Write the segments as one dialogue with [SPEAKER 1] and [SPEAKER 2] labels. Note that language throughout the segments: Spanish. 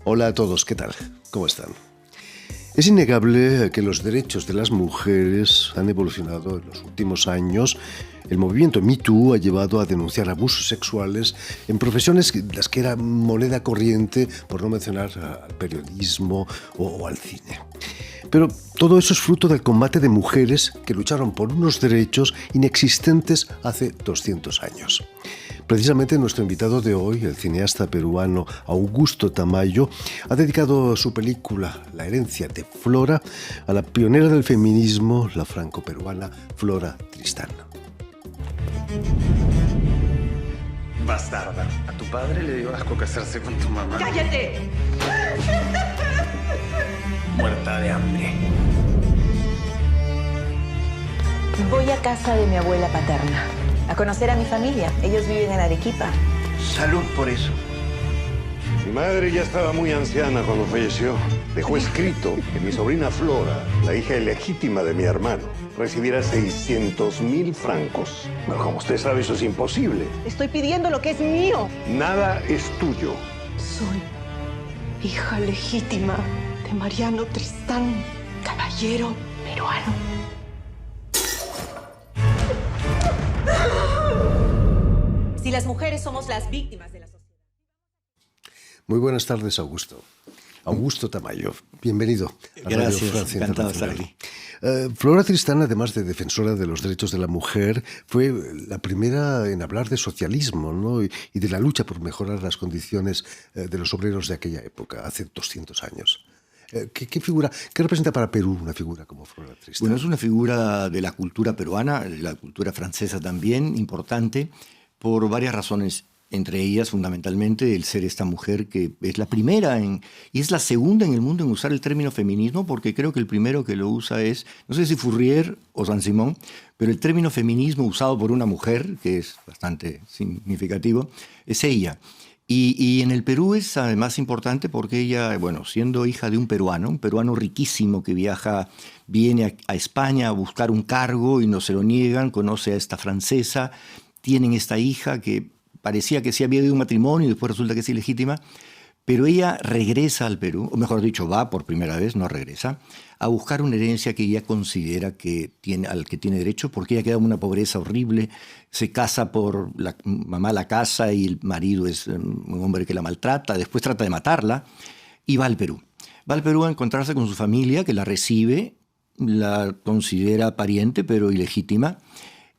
[SPEAKER 1] Hola a todos, ¿qué tal? ¿Cómo están? Es innegable que los derechos de las mujeres han evolucionado en los últimos años. El movimiento Me Too ha llevado a denunciar abusos sexuales en profesiones las que eran moneda corriente, por no mencionar al periodismo o al cine. Pero todo eso es fruto del combate de mujeres que lucharon por unos derechos inexistentes hace 200 años. Precisamente nuestro invitado de hoy, el cineasta peruano Augusto Tamayo, ha dedicado su película La herencia de Flora a la pionera del feminismo, la franco-peruana Flora Tristán.
[SPEAKER 2] Bastarda, a tu padre le dio asco casarse con tu mamá.
[SPEAKER 3] ¡Cállate!
[SPEAKER 2] Muerta de hambre.
[SPEAKER 4] Voy a casa de mi abuela paterna, a conocer a mi familia. Ellos viven en Arequipa.
[SPEAKER 2] Salud por eso.
[SPEAKER 5] Mi madre ya estaba muy anciana cuando falleció. Dejó escrito que mi sobrina Flora, la hija ilegítima de mi hermano, recibiera 600.000 francos. Pero como usted sabe, eso es imposible.
[SPEAKER 3] Estoy pidiendo lo que es mío.
[SPEAKER 5] Nada es tuyo.
[SPEAKER 3] Soy hija legítima de Mariano Tristán, caballero peruano. Si las mujeres somos las víctimas de la sociedad.
[SPEAKER 1] Muy buenas tardes, Augusto. Augusto Tamayo, bienvenido a
[SPEAKER 6] Gracias,
[SPEAKER 1] Radio Francia
[SPEAKER 6] encantado de estar
[SPEAKER 1] Internacional.
[SPEAKER 6] aquí.
[SPEAKER 1] Flora Tristán, además de defensora de los derechos de la mujer, fue la primera en hablar de socialismo, ¿no? y de la lucha por mejorar las condiciones de los obreros de aquella época, hace 200 años. ¿Qué figura, qué representa para Perú una figura como Flora Tristán?
[SPEAKER 6] Bueno, es una figura de la cultura peruana, de la cultura francesa también, importante, por varias razones. Entre ellas, fundamentalmente, el ser esta mujer que es la primera y es la segunda en el mundo en usar el término feminismo, porque creo que el primero que lo usa es, no sé si Fourier o Saint-Simon, pero el término feminismo usado por una mujer, que es bastante significativo, es ella. Y en el Perú es además importante porque ella, bueno, siendo hija de un peruano riquísimo que viene a España a buscar un cargo y no se lo niegan, conoce a esta francesa, tienen esta hija que parecía que sí había habido un matrimonio y después resulta que es ilegítima, pero ella regresa al Perú, o mejor dicho, va por primera vez, no regresa, a buscar una herencia que ella considera al que tiene derecho, porque ella queda en una pobreza horrible, se casa por la mamá la casa y el marido es un hombre que la maltrata, después trata de matarla y va al Perú. Va al Perú a encontrarse con su familia, que la recibe, la considera pariente pero ilegítima.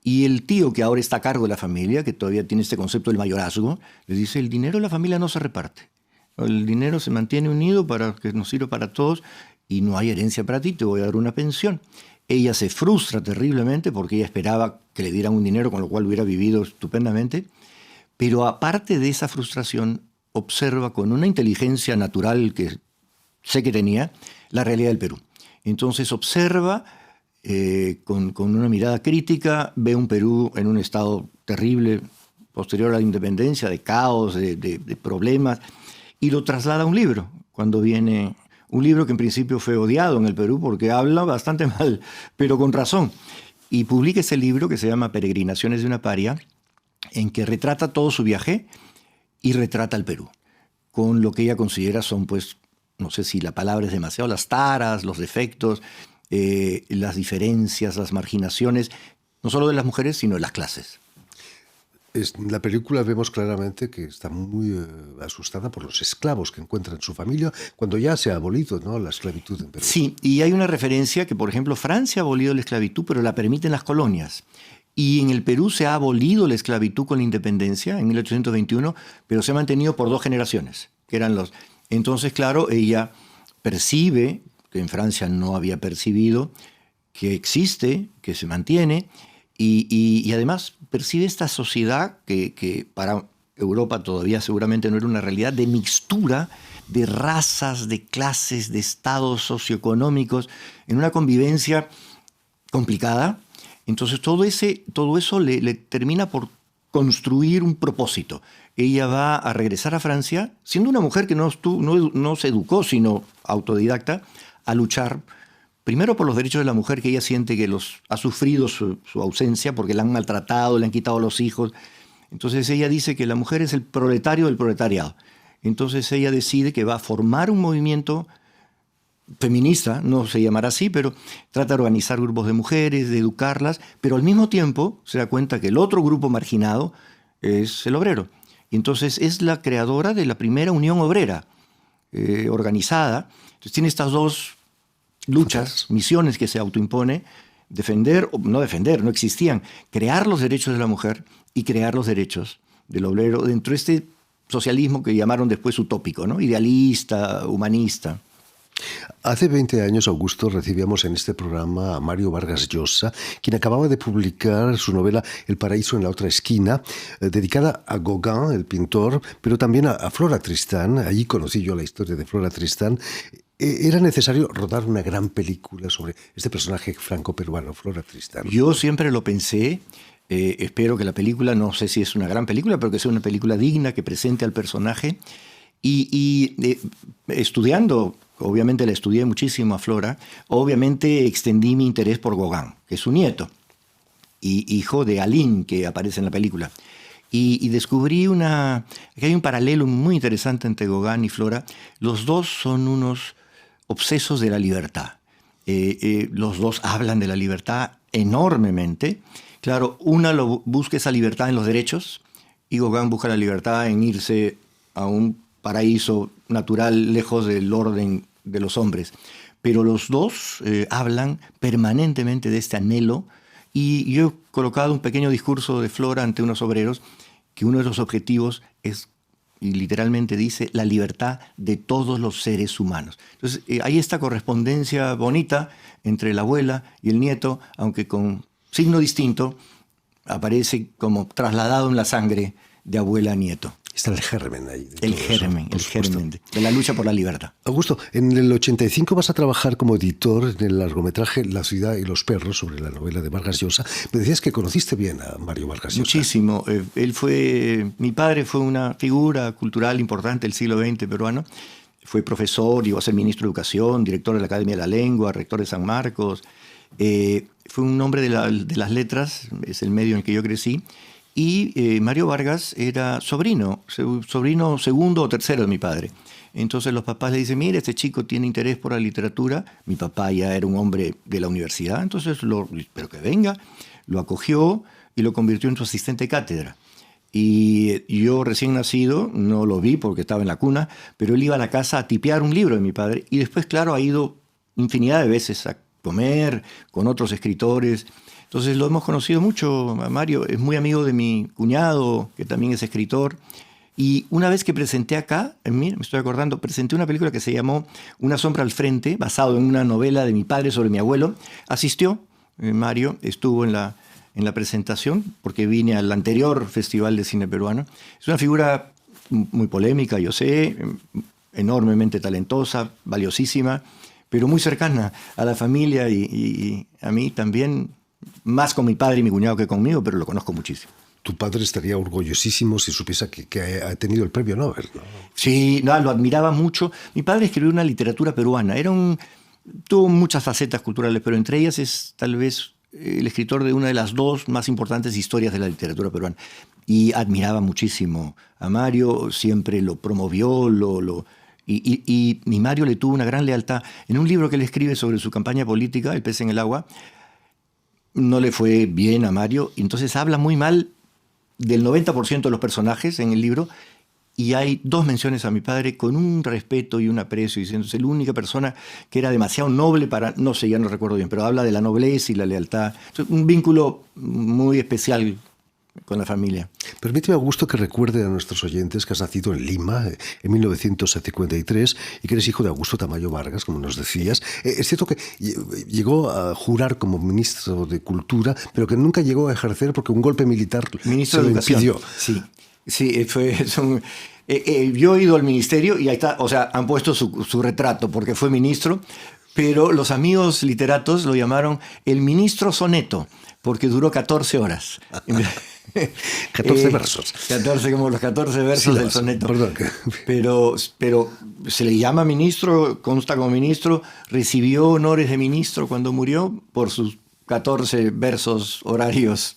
[SPEAKER 6] Y el tío, que ahora está a cargo de la familia, que todavía tiene este concepto del mayorazgo, le dice, el dinero de la familia no se reparte. El dinero se mantiene unido para que nos sirva para todos y no hay herencia para ti, te voy a dar una pensión. Ella se frustra terriblemente porque ella esperaba que le dieran un dinero con lo cual hubiera vivido estupendamente, pero aparte de esa frustración, observa con una inteligencia natural que sé que tenía la realidad del Perú. Entonces observa con una mirada crítica, ve un Perú en un estado terrible, posterior a la independencia, de caos, de problemas, y lo traslada a un libro. Cuando viene un libro que en principio fue odiado en el Perú porque habla bastante mal, pero con razón. Y publica ese libro que se llama Peregrinaciones de una paria, en que retrata todo su viaje y retrata el Perú, con lo que ella considera son, pues, no sé si la palabra es demasiado, las taras, los defectos, las diferencias, las marginaciones, no solo de las mujeres, sino de las clases.
[SPEAKER 1] En la película vemos claramente que está muy asustada por los esclavos que encuentra en su familia cuando ya se ha abolido, ¿no?, la esclavitud en Perú.
[SPEAKER 6] Sí, y hay una referencia que, por ejemplo, Francia ha abolido la esclavitud, pero la permiten las colonias. Y en el Perú se ha abolido la esclavitud con la independencia en 1821, pero se ha mantenido por 2 generaciones, que eran los... Entonces, claro, ella percibe, que en Francia no había percibido, que existe, que se mantiene, y además percibe esta sociedad que para Europa todavía seguramente no era una realidad, de mixtura de razas, de clases, de estados socioeconómicos, en una convivencia complicada. Entonces todo eso le termina por construir un propósito. Ella va a regresar a Francia, siendo una mujer que no se educó, sino autodidacta, a luchar primero por los derechos de la mujer, que ella siente que ha sufrido su ausencia porque la han maltratado, le han quitado los hijos. Entonces ella dice que la mujer es el proletario del proletariado. Entonces ella decide que va a formar un movimiento feminista, no se llamará así, pero trata de organizar grupos de mujeres, de educarlas, pero al mismo tiempo se da cuenta que el otro grupo marginado es el obrero. Y entonces es la creadora de la primera unión obrera organizada. Entonces tiene estas dos luchas, misiones que se autoimpone: defender, no existían, crear los derechos de la mujer y crear los derechos del obrero dentro de este socialismo que llamaron después utópico, ¿no? Idealista, humanista.
[SPEAKER 1] Hace 20 años, Augusto, recibíamos en este programa a Mario Vargas Llosa, quien acababa de publicar su novela El paraíso en la otra esquina, dedicada a Gauguin, el pintor, pero también a Flora Tristán. Allí conocí yo la historia de Flora Tristán. ¿Era necesario rodar una gran película sobre este personaje franco-peruano, Flora Tristán?
[SPEAKER 6] Yo siempre lo pensé. Espero que la película, no sé si es una gran película, pero que sea una película digna, que presente al personaje. Y estudiando, obviamente la estudié muchísimo a Flora, obviamente extendí mi interés por Gauguin, que es su nieto, y hijo de Aline, que aparece en la película. Y descubrí que hay un paralelo muy interesante entre Gauguin y Flora. Los dos son unos obsesos de la libertad. Los dos hablan de la libertad enormemente. Claro, una busca esa libertad en los derechos, y Gauguin busca la libertad en irse a un paraíso natural lejos del orden de los hombres. Pero los dos hablan permanentemente de este anhelo, y yo he colocado un pequeño discurso de Flora ante unos obreros, que uno de los objetivos es, y literalmente dice, la libertad de todos los seres humanos. Entonces hay esta correspondencia bonita entre la abuela y el nieto, aunque con signo distinto, aparece como trasladado en la sangre de abuela a nieto.
[SPEAKER 1] Está el germen ahí.
[SPEAKER 6] El germen de la lucha por la libertad.
[SPEAKER 1] Augusto, en el 85 vas a trabajar como editor en el largometraje La ciudad y los perros, sobre la novela de Vargas Llosa. Me decías que conociste bien a Mario Vargas Llosa.
[SPEAKER 6] Muchísimo. Mi padre fue una figura cultural importante del siglo XX peruano. Fue profesor, llegó a ser ministro de Educación, director de la Academia de la Lengua, rector de San Marcos. Fue un hombre de las letras, es el medio en el que yo crecí. Y Mario Vargas era sobrino segundo o tercero de mi padre. Entonces los papás le dicen, mira, este chico tiene interés por la literatura. Mi papá ya era un hombre de la universidad, entonces pero que venga. Lo acogió y lo convirtió en su asistente de cátedra. Y yo, recién nacido, no lo vi porque estaba en la cuna, pero él iba a la casa a tipear un libro de mi padre. Y después, claro, ha ido infinidad de veces a comer con otros escritores. Entonces lo hemos conocido mucho a Mario. Es muy amigo de mi cuñado, que también es escritor. Y una vez que presenté acá, me estoy acordando, presenté una película que se llamó Una sombra al frente, basado en una novela de mi padre sobre mi abuelo. Asistió Mario, estuvo en la presentación, porque vine al anterior Festival de Cine Peruano. Es una figura muy polémica, yo sé, enormemente talentosa, valiosísima, pero muy cercana a la familia y a mí también. Más con mi padre y mi cuñado que conmigo, pero lo conozco muchísimo.
[SPEAKER 1] Tu padre estaría orgullosísimo si supiese que ha tenido el premio Nobel, ¿no?
[SPEAKER 6] Sí, lo admiraba mucho. Mi padre escribió una literatura peruana. Tuvo muchas facetas culturales, pero entre ellas es tal vez el escritor de una de las dos más importantes historias de la literatura peruana. Y admiraba muchísimo a Mario, siempre lo promovió, y Mario le tuvo una gran lealtad. En un libro que él escribe sobre su campaña política, El pez en el agua, no le fue bien a Mario, y entonces habla muy mal del 90% de los personajes en el libro, y hay dos menciones a mi padre con un respeto y un aprecio, diciéndose la única persona que era demasiado noble para, no sé, ya no recuerdo bien, pero habla de la nobleza y la lealtad. Entonces, un vínculo muy especial con la familia.
[SPEAKER 1] Permíteme, Augusto, que recuerde a nuestros oyentes que has nacido en Lima en 1953 y que eres hijo de Augusto Tamayo Vargas, como nos decías. Es cierto que llegó a jurar como ministro de Cultura, pero que nunca llegó a ejercer porque un golpe militar
[SPEAKER 6] ministro
[SPEAKER 1] se
[SPEAKER 6] de
[SPEAKER 1] lo
[SPEAKER 6] Educación.
[SPEAKER 1] impidió.
[SPEAKER 6] Sí, yo he ido al ministerio y ahí está, o sea, han puesto su retrato porque fue ministro, pero los amigos literatos lo llamaron el ministro soneto porque duró 14 horas.
[SPEAKER 1] 14 versos.
[SPEAKER 6] 14, como los 14 versos del soneto.
[SPEAKER 1] Perdón.
[SPEAKER 6] Pero se le llama ministro, consta como ministro, recibió honores de ministro cuando murió por sus 14 versos horarios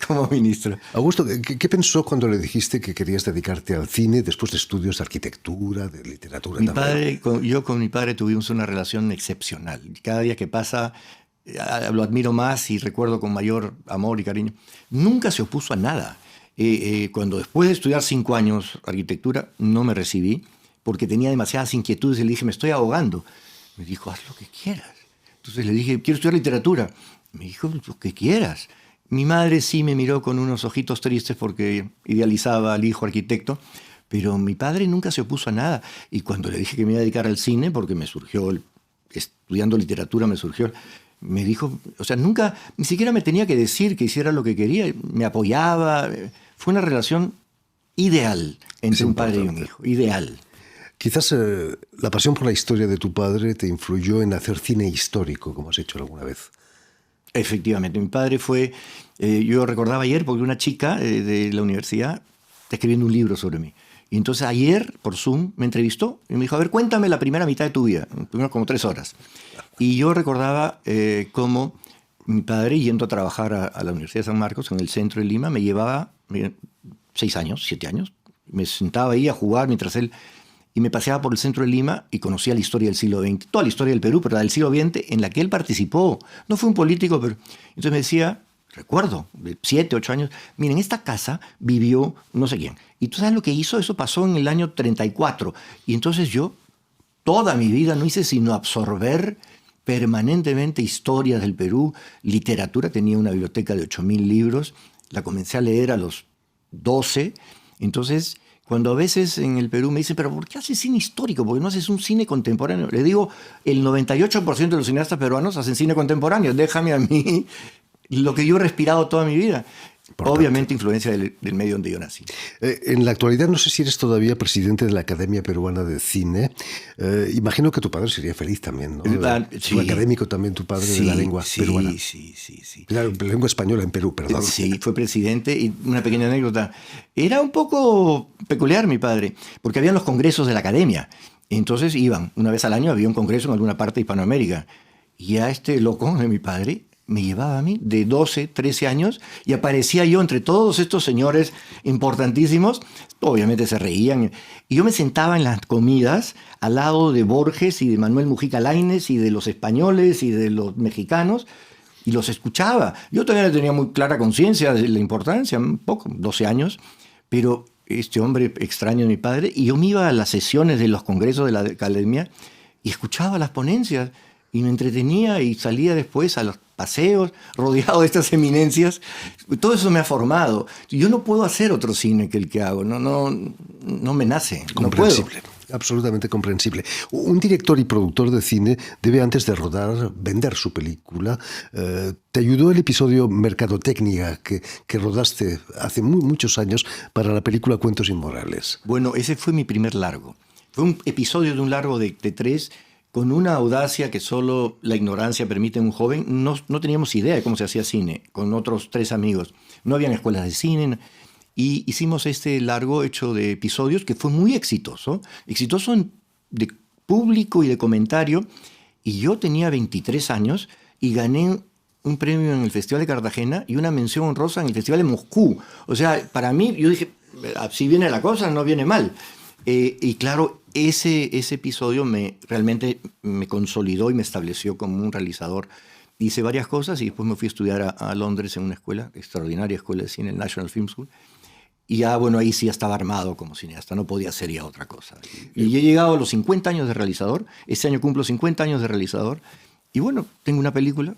[SPEAKER 6] como ministro.
[SPEAKER 1] Augusto, ¿qué pensó cuando le dijiste que querías dedicarte al cine después de estudios de arquitectura, de literatura también?
[SPEAKER 6] Yo con mi padre tuvimos una relación excepcional. Cada día que pasa lo admiro más y recuerdo con mayor amor y cariño. Nunca se opuso a nada. Cuando después de estudiar 5 años arquitectura no me recibí porque tenía demasiadas inquietudes y le dije, me estoy ahogando. Me dijo, haz lo que quieras. Entonces le dije, quiero estudiar literatura. Me dijo, lo que quieras. Mi madre sí me miró con unos ojitos tristes porque idealizaba al hijo arquitecto, pero mi padre nunca se opuso a nada. Y cuando le dije que me iba a dedicar al cine, porque me surgió, estudiando literatura me surgió, me dijo, o sea, nunca, ni siquiera me tenía que decir que hiciera lo que quería, me apoyaba. Fue una relación ideal entre un padre y un hijo, ideal.
[SPEAKER 1] Quizás la pasión por la historia de tu padre te influyó en hacer cine histórico, como has hecho alguna vez.
[SPEAKER 6] Efectivamente, mi padre fue, yo recordaba ayer, porque una chica de la universidad está escribiendo un libro sobre mí. Y entonces ayer, por Zoom, me entrevistó y me dijo, a ver, cuéntame la primera mitad de tu vida, primero como 3 horas. Y yo recordaba cómo mi padre, yendo a trabajar a la Universidad de San Marcos, en el centro de Lima, me llevaba 6 años, 7 años. Me sentaba ahí a jugar mientras él... Y me paseaba por el centro de Lima y conocía la historia del siglo XX, toda la historia del Perú, pero la del siglo XX en la que él participó. No fue un político, pero... Entonces me decía, recuerdo, de 7, 8 años, miren, en esta casa vivió no sé quién. Y tú sabes lo que hizo, eso pasó en el año 34. Y entonces yo, toda mi vida, no hice sino absorber permanentemente historias del Perú, literatura. Tenía una biblioteca de 8.000 libros, la comencé a leer a los 12. Entonces... Cuando a veces en el Perú me dicen, pero ¿por qué haces cine histórico? ¿Por qué no haces un cine contemporáneo? Le digo, el 98% de los cineastas peruanos hacen cine contemporáneo. Déjame a mí lo que yo he respirado toda mi vida. Obviamente influencia del medio donde yo nací.
[SPEAKER 1] En la actualidad no sé si eres todavía presidente de la Academia Peruana de Cine. Imagino que tu padre sería feliz también, ¿no?
[SPEAKER 6] Sí.
[SPEAKER 1] Un académico también, tu padre, de la lengua peruana.
[SPEAKER 6] Sí.
[SPEAKER 1] La lengua española en Perú, perdón.
[SPEAKER 6] Sí, fue presidente. Y una pequeña anécdota. Era un poco peculiar mi padre, porque habían los congresos de la Academia. Entonces iban, una vez al año había un congreso en alguna parte de Hispanoamérica. Y a este loco de mi padre me llevaba a mí de 12, 13 años y aparecía yo entre todos estos señores importantísimos. Obviamente se reían. Y yo me sentaba en las comidas al lado de Borges y de Manuel Mujica Lainez y de los españoles y de los mexicanos y los escuchaba. Yo todavía no tenía muy clara conciencia de la importancia, un poco, 12 años, pero este hombre extraño de mi padre, y yo me iba a las sesiones de los congresos de la Academia y escuchaba las ponencias y me entretenía y salía después a los paseos rodeado de estas eminencias. Todo eso me ha formado. Yo no puedo hacer otro cine que el que hago. No me nace.
[SPEAKER 1] Comprensible.
[SPEAKER 6] No puedo.
[SPEAKER 1] Absolutamente comprensible. Un director y productor de cine debe, antes de rodar, vender su película. ¿Te ayudó el episodio Mercadotecnia que rodaste hace muchos años para la película Cuentos Inmorales?
[SPEAKER 6] Bueno, ese fue mi primer largo. Fue un episodio de un largo de 3, con una audacia que solo la ignorancia permite en un joven. No teníamos idea de cómo se hacía cine, con otros 3 amigos. No habían escuelas de cine. Y hicimos este largo hecho de episodios que fue muy exitoso. Exitoso de público y de comentario. Y yo tenía 23 años y gané un premio en el Festival de Cartagena y una mención honrosa en el Festival de Moscú. O sea, para mí, yo dije, si viene la cosa, no viene mal. Y claro, ese episodio realmente me consolidó y me estableció como un realizador. Hice varias cosas y después me fui a estudiar a Londres en una escuela, extraordinaria escuela de cine, el National Film School. Y ya, bueno, ahí sí ya estaba armado como cineasta, no podía hacer ya otra cosa. Y he llegado a los 50 años de realizador. Este año cumplo 50 años de realizador. Y bueno, tengo una película,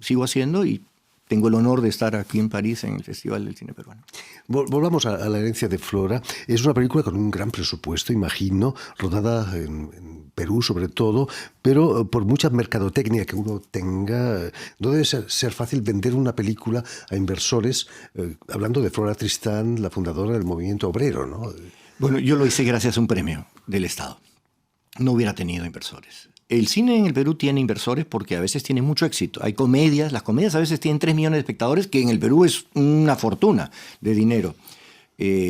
[SPEAKER 6] sigo haciendo y tengo el honor de estar aquí en París en el Festival del Cine Peruano.
[SPEAKER 1] Volvamos a la herencia de Flora. Es una película con un gran presupuesto, imagino, rodada en Perú sobre todo, pero por mucha mercadotecnia que uno tenga, no debe ser fácil vender una película a inversores, hablando de Flora Tristán, la fundadora del movimiento obrero, ¿no?
[SPEAKER 6] Bueno, yo lo hice gracias a un premio del Estado. No hubiera tenido inversores. El cine en el Perú tiene inversores porque a veces tiene mucho éxito. Hay comedias, las comedias a veces tienen 3 millones de espectadores, que en el Perú es una fortuna de dinero.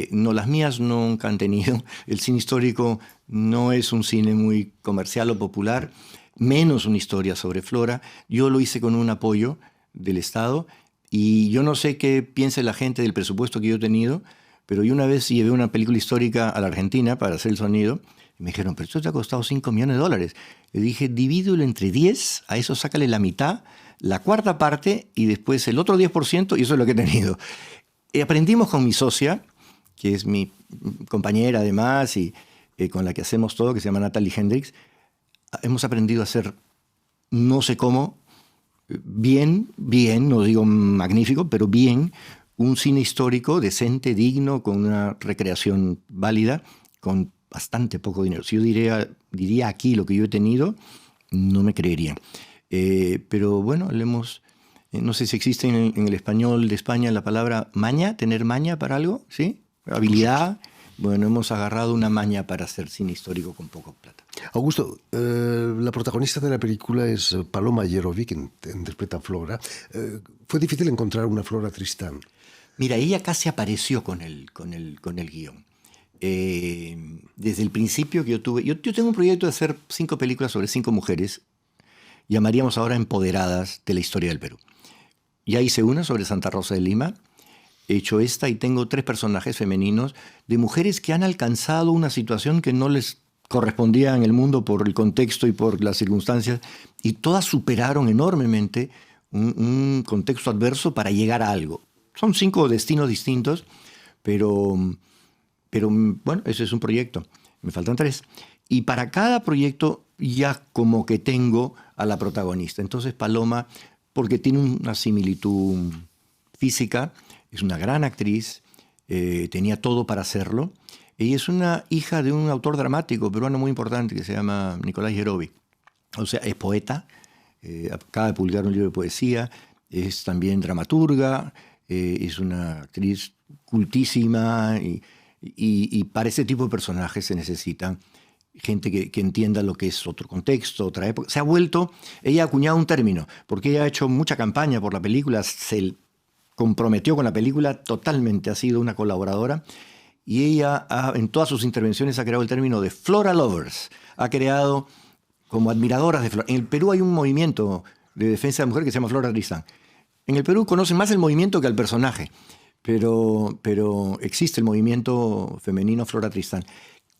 [SPEAKER 6] No, las mías nunca han tenido. El cine histórico no es un cine muy comercial o popular, menos una historia sobre Flora. Yo lo hice con un apoyo del Estado Y yo no sé qué piensa la gente del presupuesto que yo he tenido, pero yo una vez llevé una película histórica a la Argentina para hacer el sonido y me dijeron, pero esto te ha costado $5 millones. Le dije, divídelo entre 10, a eso sácale la mitad, la cuarta parte y después el otro 10% y eso es lo que he tenido. Aprendimos con mi socia, que es mi compañera además y con la que hacemos todo, que se llama Natalie Hendricks. Hemos aprendido a hacer, no sé cómo, bien, no digo magnífico, pero bien, un cine histórico decente, digno, con una recreación válida, con bastante poco dinero. Si yo diría aquí lo que yo he tenido, no me creerían. Pero bueno, no sé si existe en el español de España la palabra maña, tener maña para algo, ¿sí? Habilidad. Bueno, hemos agarrado una maña para hacer cine histórico con poco plata.
[SPEAKER 1] Augusto, la protagonista de la película es Paloma Yerovi, que interpreta a Flora. ¿Fue difícil encontrar una Flora Tristán?
[SPEAKER 6] Mira, ella casi apareció con el guión. Desde el principio que yo tuve... Yo tengo un proyecto de hacer 5 películas sobre 5 mujeres, llamaríamos ahora empoderadas de la historia del Perú. Ya hice una sobre Santa Rosa de Lima, he hecho esta y tengo 3 personajes femeninos de mujeres que han alcanzado una situación que no les correspondía en el mundo por el contexto y por las circunstancias, y todas superaron enormemente un contexto adverso para llegar a algo. Son 5 destinos distintos, pero bueno, ese es un proyecto. Me faltan 3. Y para cada proyecto ya como que tengo a la protagonista. Entonces Paloma, porque tiene una similitud física, es una gran actriz, tenía todo para hacerlo. Ella es una hija de un autor dramático peruano muy importante que se llama Nicolás Yerovi. O sea, es poeta, acaba de publicar un libro de poesía, es también dramaturga, es una actriz cultísima y para ese tipo de personajes se necesitan gente que entienda lo que es otro contexto, otra época. Ella ha acuñado un término, porque ella ha hecho mucha campaña por la película, se comprometió con la película totalmente, ha sido una colaboradora, y ella en todas sus intervenciones ha creado el término de Flora Lovers, ha creado como admiradoras de Flora. En el Perú hay un movimiento de defensa de la mujer que se llama Flora Tristán. En el Perú conocen más el movimiento que al personaje, pero existe el movimiento femenino Flora Tristán.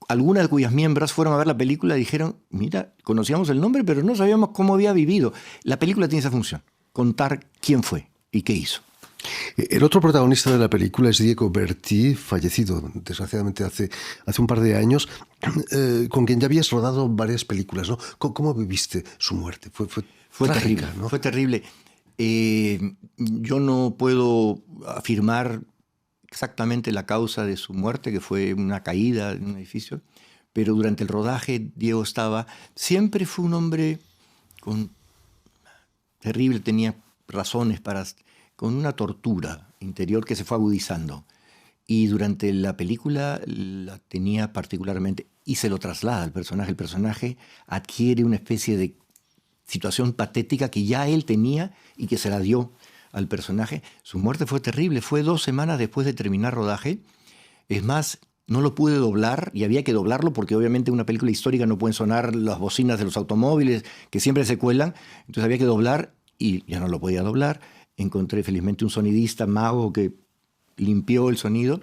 [SPEAKER 6] Algunas de cuyas miembros fueron a ver la película y dijeron, mira, conocíamos el nombre, pero no sabíamos cómo había vivido. La película tiene esa función, contar quién fue y qué hizo.
[SPEAKER 1] El otro protagonista de la película es Diego Bertí, fallecido desgraciadamente hace un par de años, con quien ya habías rodado varias películas, ¿no? ¿Cómo viviste su muerte? Fue trágica,
[SPEAKER 6] terrible,
[SPEAKER 1] ¿no?
[SPEAKER 6] Fue terrible. Yo no puedo afirmar exactamente la causa de su muerte, que fue una caída en un edificio, pero durante el rodaje Diego siempre fue un hombre terrible, tenía razones con una tortura interior que se fue agudizando, y durante la película la tenía particularmente, y se lo traslada al personaje. El personaje adquiere una especie de situación patética que ya él tenía y que se la dio al personaje. Su muerte fue terrible, fue 2 semanas después de terminar rodaje. Es más, no lo pude doblar y había que doblarlo porque obviamente en una película histórica no pueden sonar las bocinas de los automóviles que siempre se cuelan, entonces había que doblar y ya no lo podía doblar. Encontré felizmente un sonidista mago que limpió el sonido,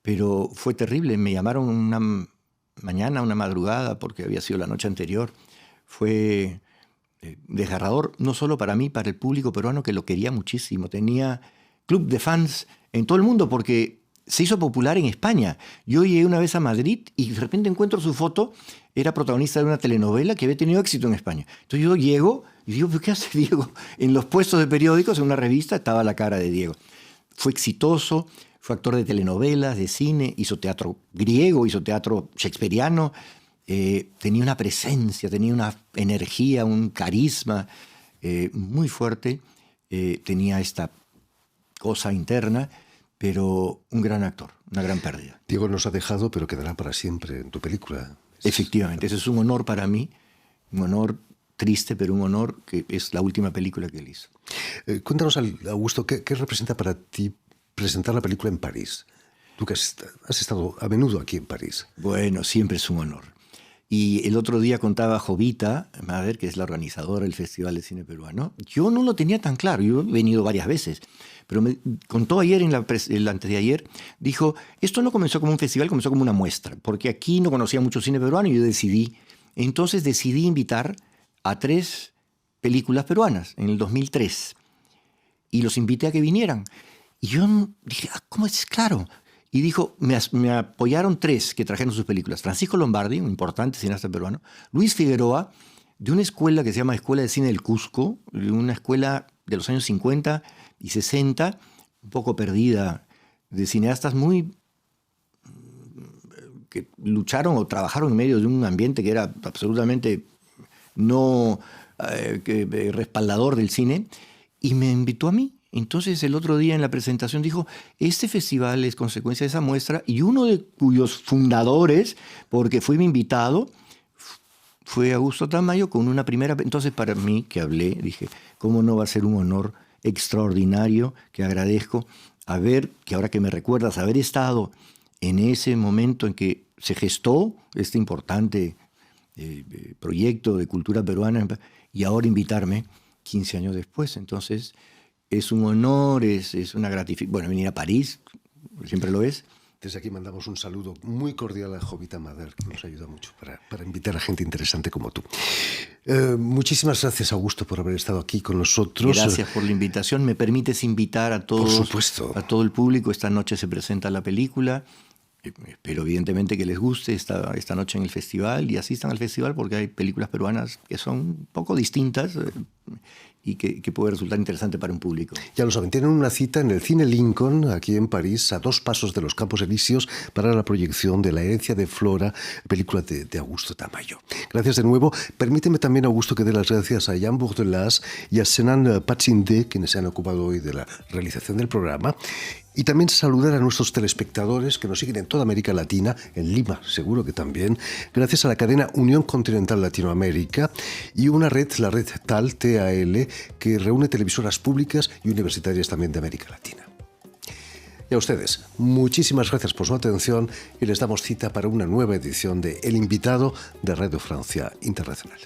[SPEAKER 6] pero fue terrible. Me llamaron una madrugada, porque había sido la noche anterior. Fue desgarrador, no solo para mí, para el público peruano que lo quería muchísimo. Tenía club de fans en todo el mundo porque se hizo popular en España. Yo llegué una vez a Madrid y de repente encuentro su foto, era protagonista de una telenovela que había tenido éxito en España. Entonces yo llego y digo, ¿qué hace Diego? En los puestos de periódicos, en una revista, estaba la cara de Diego. Fue exitoso, fue actor de telenovelas, de cine, hizo teatro griego, hizo teatro shakespeariano. Tenía una presencia, tenía una energía, un carisma muy fuerte. Tenía esta cosa interna, pero un gran actor, una gran pérdida.
[SPEAKER 1] Diego nos ha dejado, pero quedará para siempre en tu película.
[SPEAKER 6] Efectivamente, ese es un honor para mí, un honor triste, pero un honor que es la última película que él hizo.
[SPEAKER 1] Cuéntanos, Augusto, ¿qué representa para ti presentar la película en París? Tú que has estado a menudo aquí en París.
[SPEAKER 6] Bueno, siempre es un honor. Y el otro día contaba Jovita Mader, que es la organizadora del Festival de Cine Peruano. Yo no lo tenía tan claro, yo he venido varias veces, pero me contó ayer, antes de ayer, dijo, esto no comenzó como un festival, comenzó como una muestra, porque aquí no conocía mucho cine peruano y yo decidí invitar a 3 películas peruanas en el 2003 y los invité a que vinieran. Y yo dije, ¿cómo es? Claro. Y dijo, me apoyaron 3 que trajeron sus películas. Francisco Lombardi, un importante cineasta peruano. Luis Figueroa, de una escuela que se llama Escuela de Cine del Cusco, una escuela de los años 50 y 60, un poco perdida, de cineastas que lucharon o trabajaron en medio de un ambiente que era absolutamente no respaldador del cine, y me invitó a mí. Entonces el otro día en la presentación dijo, este festival es consecuencia de esa muestra, y uno de cuyos fundadores, porque fue mi invitado, fue Augusto Tamayo con una primera... Entonces para mí, que hablé, dije, ¿cómo no va a ser un honor extraordinario que agradezco que ahora que me recuerdas, haber estado en ese momento en que se gestó este importante proyecto de cultura peruana y ahora invitarme 15 años después? Entonces... es un honor, es una gratificación. Bueno, venir a París, siempre lo es.
[SPEAKER 1] Desde aquí mandamos un saludo muy cordial a Jovita Mader, que nos ayuda mucho para invitar a gente interesante como tú. Muchísimas gracias, Augusto, por haber estado aquí con nosotros.
[SPEAKER 6] Gracias por la invitación. ¿Me permites invitar a todos,
[SPEAKER 1] por supuesto,
[SPEAKER 6] a todo el público? Esta noche se presenta la película. Espero evidentemente que les guste esta noche en el festival, y asistan al festival porque hay películas peruanas que son un poco distintas y que puede resultar interesante para un público.
[SPEAKER 1] Ya lo saben, tienen una cita en el Cine Lincoln, aquí en París, a 2 pasos de los Campos Elíseos, para la proyección de La herencia de Flora, película de Augusto Tamayo. Gracias de nuevo. Permíteme también, Augusto, que dé las gracias a Jan Bourdelas y a Senan Pachinde, quienes se han ocupado hoy de la realización del programa. Y también saludar a nuestros telespectadores que nos siguen en toda América Latina, en Lima seguro que también, gracias a la cadena Unión Continental Latinoamérica y una red, la red TAL, que reúne televisoras públicas y universitarias también de América Latina. Y a ustedes, muchísimas gracias por su atención y les damos cita para una nueva edición de El Invitado de Radio Francia Internacional.